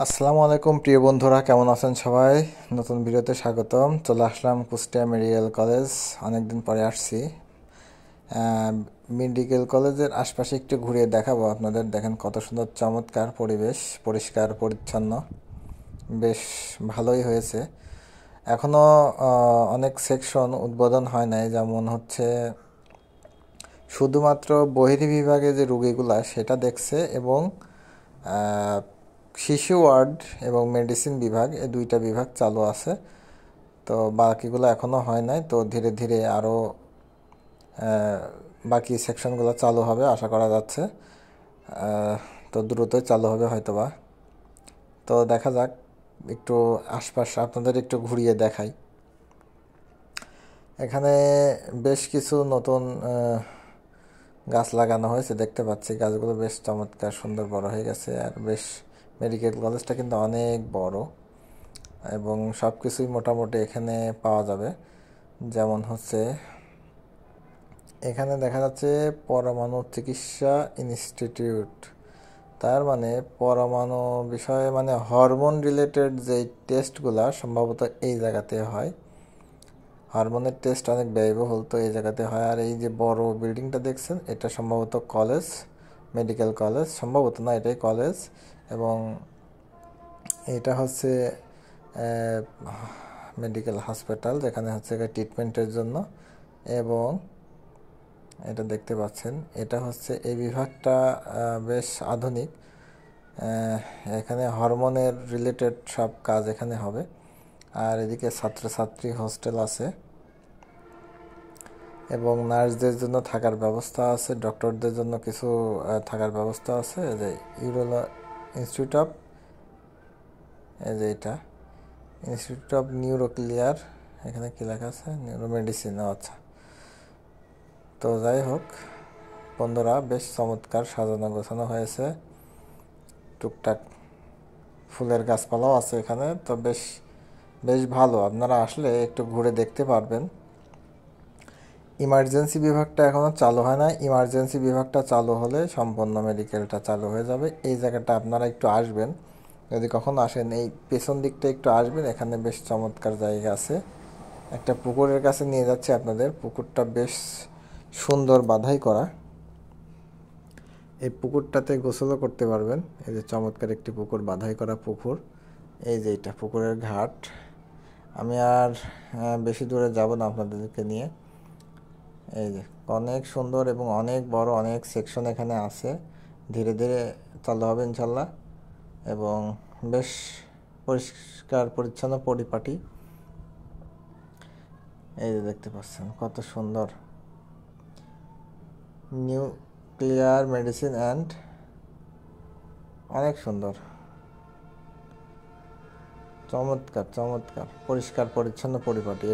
আসসালামু আলাইকুম প্রিয় বন্ধুরা, কেমন আছেন সবাই? নতুন ভিডিওতে স্বাগতম। চলে আসলাম কুষ্টিয়া মেডিকেল কলেজ, অনেকদিন পরে আসছি। মেডিকেল কলেজের আশপাশে একটু ঘুরিয়ে দেখাবো আপনাদের। দেখেন কত সুন্দর চমৎকার পরিবেশ, পরিষ্কার পরিচ্ছন্ন, বেশ ভালোই হয়েছে। এখনও অনেক সেকশন উদ্বোধন হয় নাই, যেমন হচ্ছে শুধুমাত্র বহির্বিভাগে যে রোগীগুলা সেটা দেখছে, এবং শিশু ওয়ার্ড এবং মেডিসিন বিভাগ, এই দুইটা বিভাগ চালু আছে। তো বাকিগুলো এখনও হয় নাই, তো ধীরে ধীরে আরও বাকি সেকশনগুলো চালু হবে আশা করা যাচ্ছে। তো দ্রুতই চালু হবে হয়তোবা। তো দেখা যাক, একটু আশপাশ আপনাদের একটু ঘুরিয়ে দেখাই। এখানে বেশ কিছু নতুন গাছ লাগানো হয়েছে দেখতে পাচ্ছি। গাছগুলো বেশ চমৎকার সুন্দর বড় হয়ে গেছে। আর বেশ মেডিকেল কলেজটা কিন্তু অনেক বড়, এবং সব কিছুই মোটামুটি এখানে পাওয়া যাবে। যেমন হচ্ছে এখানে দেখা যাচ্ছে পরমাণু চিকিৎসা ইনস্টিটিউট, তার মানে পরমাণু বিষয়ে মানে হরমোন রিলেটেড যে টেস্টগুলা সম্ভবত এই জায়গাতে হয়। হরমোনের টেস্ট অনেক ব্যয়বহুল, তো এই জায়গাতে হয়। আর এই যে বড় বিল্ডিংটা দেখছেন, এটা সম্ভবত কলেজ, মেডিকেল কলেজ সম্ভবত, না এটাই কলেজ। এবং এটা হচ্ছে মেডিকেল হসপিটাল, যেখানে হচ্ছে ট্রিটমেন্টের জন্য। এবং এটা দেখতে পাচ্ছেন, এটা হচ্ছে এই বিভাগটা বেশ আধুনিক। এখানে হরমোনের রিলেটেড সব কাজ এখানে হবে। আর এদিকে ছাত্রছাত্রী হোস্টেল আছে, এবং নার্সদের জন্য থাকার ব্যবস্থা আছে, ডক্টরদের জন্য কিছু থাকার ব্যবস্থা আছে। এই যে ইউরোলো ইনস্টিটিউট অফ, এই যে এটা ইনস্টিটিউট অফ নিউরোক্লিয়ার, এখানে কী লেখা আছে, নিউরো মেডিসিন। আচ্ছা, তো যাই হোক বন্ধুরা, বেশ চমৎকার সাজানো গোছানো হয়েছে। টুকটাক ফুলের গাছপালাও আছে এখানে, তো বেশ বেশ ভালো। আপনারা আসলে একটু ঘুরে দেখতে পারবেন। ইমার্জেন্সি বিভাগটা এখনও চালু হয় না। ইমার্জেন্সি বিভাগটা চালু হলে সম্পূর্ণ মেডিকেলটা চালু হয়ে যাবে। এই জায়গাটা আপনারা একটু আসবেন, যদি কখনো আসেন এই পেছন দিকটা একটু আসবেন। এখানে বেশ চমৎকার জায়গা আছে। একটা পুকুরের কাছে নিয়ে যাচ্ছে আপনাদের। পুকুরটা বেশ সুন্দর বাধাই করা। এই পুকুরটাতে গোসলও করতে পারবেন। এই যে চমৎকার একটি পুকুর, বাধাই করা পুকুর। এই যে এটা পুকুরের ঘাট। আমি আর বেশি দূরে যাব না আপনাদেরকে নিয়ে। এই যে অনেক সুন্দর এবং অনেক বড়, অনেক সেকশন এখানে আছে। ধীরে ধীরে চালু হবে ইনশাল্লাহ, এবং বেশ পরিষ্কার পরিচ্ছন্ন পরিপাটি। এই যে দেখতে পাচ্ছেন কত সুন্দর, নিউক্লিয়ার মেডিসিন অ্যান্ড, অনেক সুন্দর, চমৎকার চমৎকার, পরিষ্কার পরিচ্ছন্ন পরিপাটি।